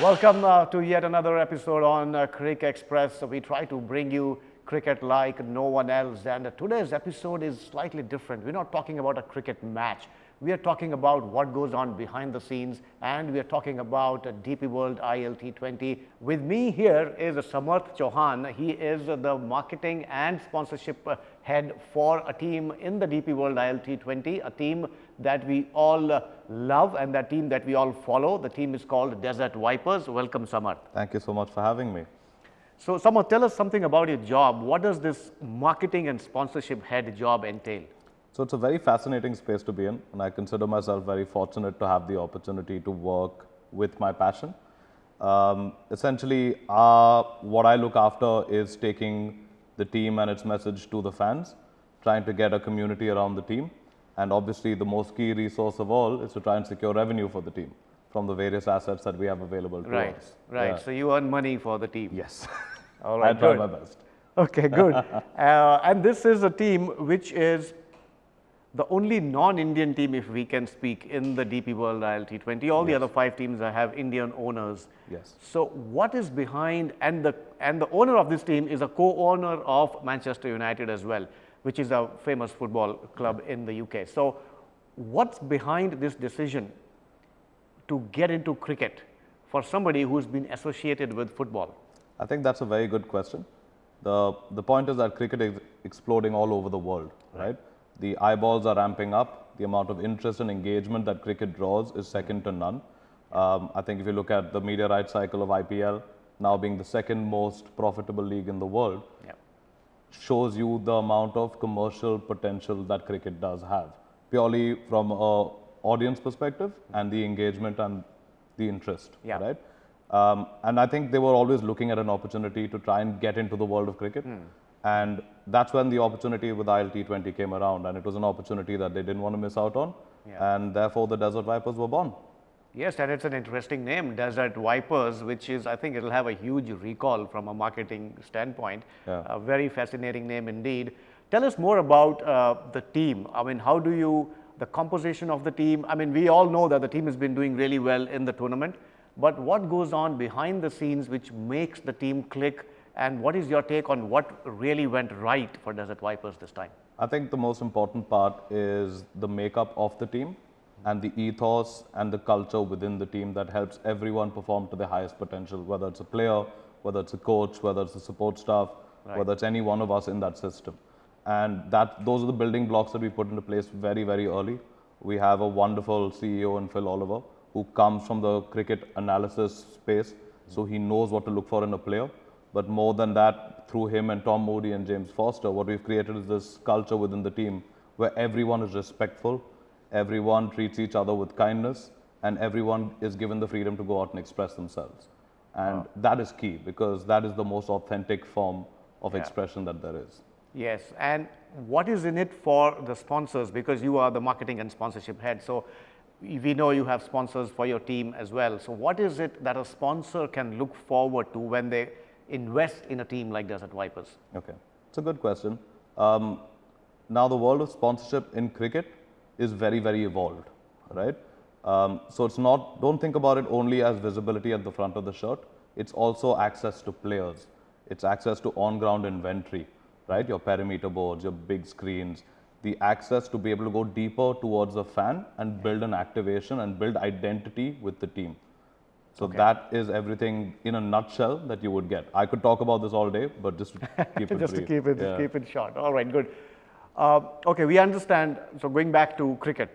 Welcome to yet another episode on Cricket Express. We try to bring you cricket like no one else, and today's episode is slightly different. We're not talking about a cricket match. We are talking about what goes on behind the scenes, and we are talking about DP World ILT20. With me here is Samarth Chauhan. He is the marketing and sponsorship head for a team in the DP World ILT20, a team that we all love and that team that we all follow. The team is called Desert Vipers. Welcome, Samarth. Thank you so much for having me. So, Samarth, tell us something about your job. What does this marketing and sponsorship head job entail? So it's a very fascinating space to be in, and I consider myself very fortunate to have the opportunity to work with my passion. Essentially, what I look after is taking the team and its message to the fans, trying to get a community around the team, and obviously the most key resource of all is to try and secure revenue for the team from the various assets that we have available to us. Right. Yeah. So you earn money for the team. Yes. All right. I try good. my best. Okay, good. And this is a team which is the only non-Indian team, if we can speak, in the DP World ILT20. All the other 5 teams have Indian owners. Yes. So what is behind, and the owner of this team is a co-owner of Manchester United as well, which is a famous football club in the UK. So what's behind this decision to get into cricket for somebody who's been associated with football? I think that's a very good question. The point is that cricket is exploding all over the world, right? The eyeballs are ramping up. The amount of interest and engagement that cricket draws is second to none. I think if you look at the media rights cycle of IPL, now being the second most profitable league in the world, shows you the amount of commercial potential that cricket does have, purely from a audience perspective and the engagement and the interest, right? And I think they were always looking at an opportunity to try and get into the world of cricket. And that's when the opportunity with ILT20 came around, and it was an opportunity that they didn't want to miss out on, and therefore the Desert Vipers were born. Yes, and it's an interesting name, Desert Vipers, which is, I think it'll have a huge recall from a marketing standpoint. A very fascinating name indeed. Tell us more about the team. I mean, how do you, the composition of the team? I mean, we all know that the team has been doing really well in the tournament, but what goes on behind the scenes which makes the team click? And what is your take on what really went right for Desert Vipers this time? I think the most important part is the makeup of the team and the ethos and the culture within the team that helps everyone perform to their highest potential, whether it's a player, whether it's a coach, whether it's the support staff, whether it's any one of us in that system. And those are the building blocks that we put into place very, very early. We have a wonderful CEO in Phil Oliver who comes from the cricket analysis space, so he knows what to look for in a player. But more than that, through him and Tom Moody and James Foster, what we've created is this culture within the team where everyone is respectful, everyone treats each other with kindness, and everyone is given the freedom to go out and express themselves. And that is key, because that is the most authentic form of expression that there is. Yes, and what is in it for the sponsors? Because you are the marketing and sponsorship head, so we know you have sponsors for your team as well. So what is it that a sponsor can look forward to when they invest in a team like Desert Vipers? Okay, it's a good question. Now the world of sponsorship in cricket is very, very evolved, right? So it's not, don't think about it only as visibility at the front of the shirt. It's also access to players. It's access to on-ground inventory, right? Your perimeter boards, your big screens, the access to be able to go deeper towards the fan and build an activation and build identity with the team. So that is everything in a nutshell that you would get. I could talk about this all day, but just to keep it just brief. to keep it short. All right, good. Okay, we understand. So going back to cricket,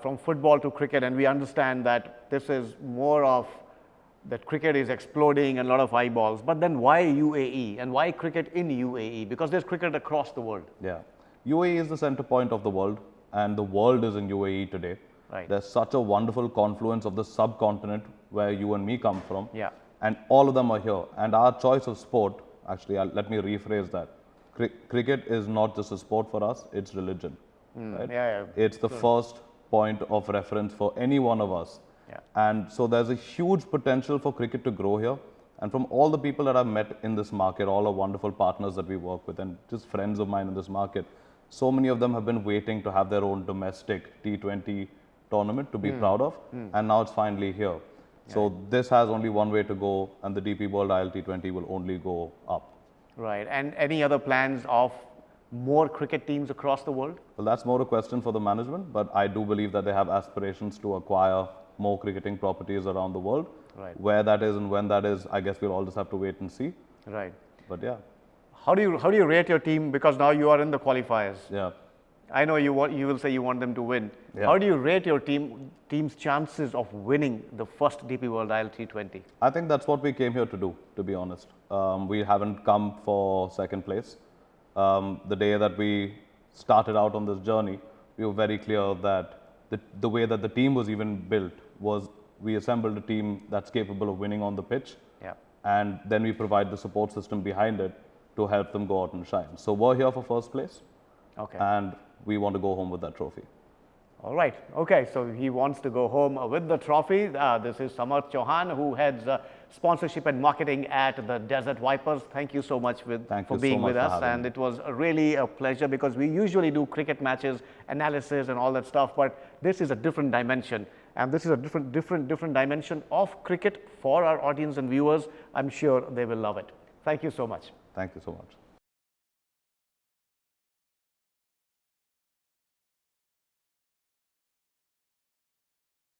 from football to cricket, and we understand that this is more of that cricket is exploding and a lot of eyeballs. But then why UAE and why cricket in UAE? Because there's cricket across the world. Yeah, UAE is the center point of the world, and the world is in UAE today. Right. There's such a wonderful confluence of the subcontinent where you and me come from. Yeah. And all of them are here. And our choice of sport, actually, let me rephrase that. Cricket is not just a sport for us, it's religion. Right? It's the first point of reference for any one of us. And so there's a huge potential for cricket to grow here. And from all the people that I've met in this market, all our wonderful partners that we work with and just friends of mine in this market, so many of them have been waiting to have their own domestic T20 tournament to be proud of, and now it's finally here. So this has only one way to go, and the DP World ILT20 will only go up. Right. And any other plans of more cricket teams across the world? Well, that's more a question for the management, but I do believe that they have aspirations to acquire more cricketing properties around the world. Right. Where that is and when that is, I guess we'll all just have to wait and see. Right. But yeah, How do you rate your team, because now you are in the qualifiers? yeah. I know you will say you want them to win. Yeah. How do you rate your team's chances of winning the first DP World ILT20? I think that's what we came here to do, to be honest. We haven't come for second place. The day that we started out on this journey, we were very clear that the way that the team was even built was we assembled a team that's capable of winning on the pitch. Yeah. And then we provide the support system behind it to help them go out and shine. So we're here for first place, Okay. and we want to go home with that trophy. All right. Okay. So he wants to go home with the trophy. This is Samarth Chauhan, who heads sponsorship and marketing at the Desert Vipers. Thank you so much for you being so much with for us. having And me. it was really a pleasure, because we usually do cricket matches, analysis and all that stuff, but this is a different dimension. And this is a different dimension of cricket for our audience and viewers. I'm sure they will love it. Thank you so much. Thank you so much.